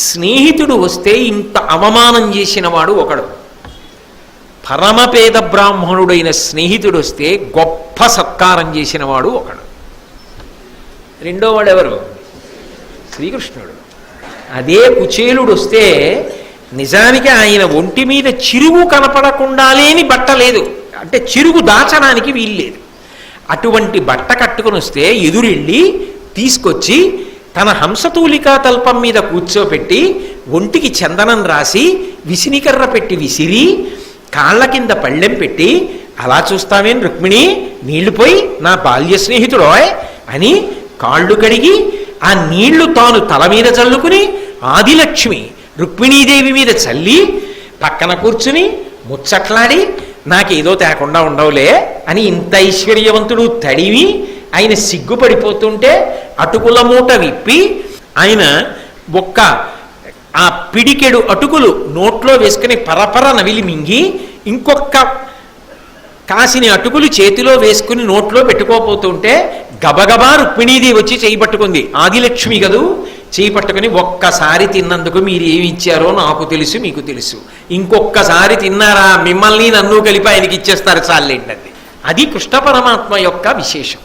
స్నేహితుడు వస్తే ఇంత అవమానం చేసినవాడు ఒకడు, పరమపేద బ్రాహ్మణుడైన స్నేహితుడు వస్తే గొప్ప సత్కారం చేసినవాడు ఒకడు. రెండోవాడు ఎవరు? శ్రీకృష్ణుడు. అదే కుచేలుడు వస్తే నిజానికి ఆయన ఒంటి మీద చిరుగు కనపడకుండా లేని బట్ట లేదు, అంటే చిరుగు దాచడానికి వీల్లేదు. అటువంటి బట్ట కట్టుకుని వస్తే ఎదురెళ్ళి తీసుకొచ్చి తన హంసతూలికా తల్పం మీద కూర్చోపెట్టి ఒంటికి చందనం రాసి విసినికర్ర పెట్టి విసిరి కాళ్ళ కింద పళ్ళెం పెట్టి, అలా చూస్తావేం రుక్మిణి, నీళ్లు పోయి నా బాల్య స్నేహితుడోయ్ అని కాళ్ళు కడిగి ఆ నీళ్లు తాను తల మీద చల్లుకుని ఆదిలక్ష్మి రుక్మిణీదేవి మీద చల్లి పక్కన కూర్చుని ముచ్చట్లాడి నాకేదో తేకుండా ఉండవులే అని ఇంత ఐశ్వర్యవంతుడు తడివి ఆయన సిగ్గుపడిపోతుంటే అటుకుల మూట విప్పి ఆయన ఒక్క ఆ పిడికెడు అటుకులు నోట్లో వేసుకుని పరపర నవిలి మింగి ఇంకొక కాసిని అటుకులు చేతిలో వేసుకుని నోట్లో పెట్టుకోపోతుంటే గబగబా రుక్మిణీదేవి వచ్చి చేయి పట్టుకుంది. ఆదిలక్ష్మి కదూ, చేయి పట్టుకుని ఒక్కసారి తిన్నందుకు మీరు ఏమి ఇచ్చారో నాకు తెలుసు, మీకు తెలుసు, ఇంకొక్కసారి తిన్నారా మిమ్మల్ని నన్ను కలిపి ఆయనకి ఇచ్చేస్తారు చాలేంటది. అది కృష్ణ పరమాత్మ యొక్క విశేషం.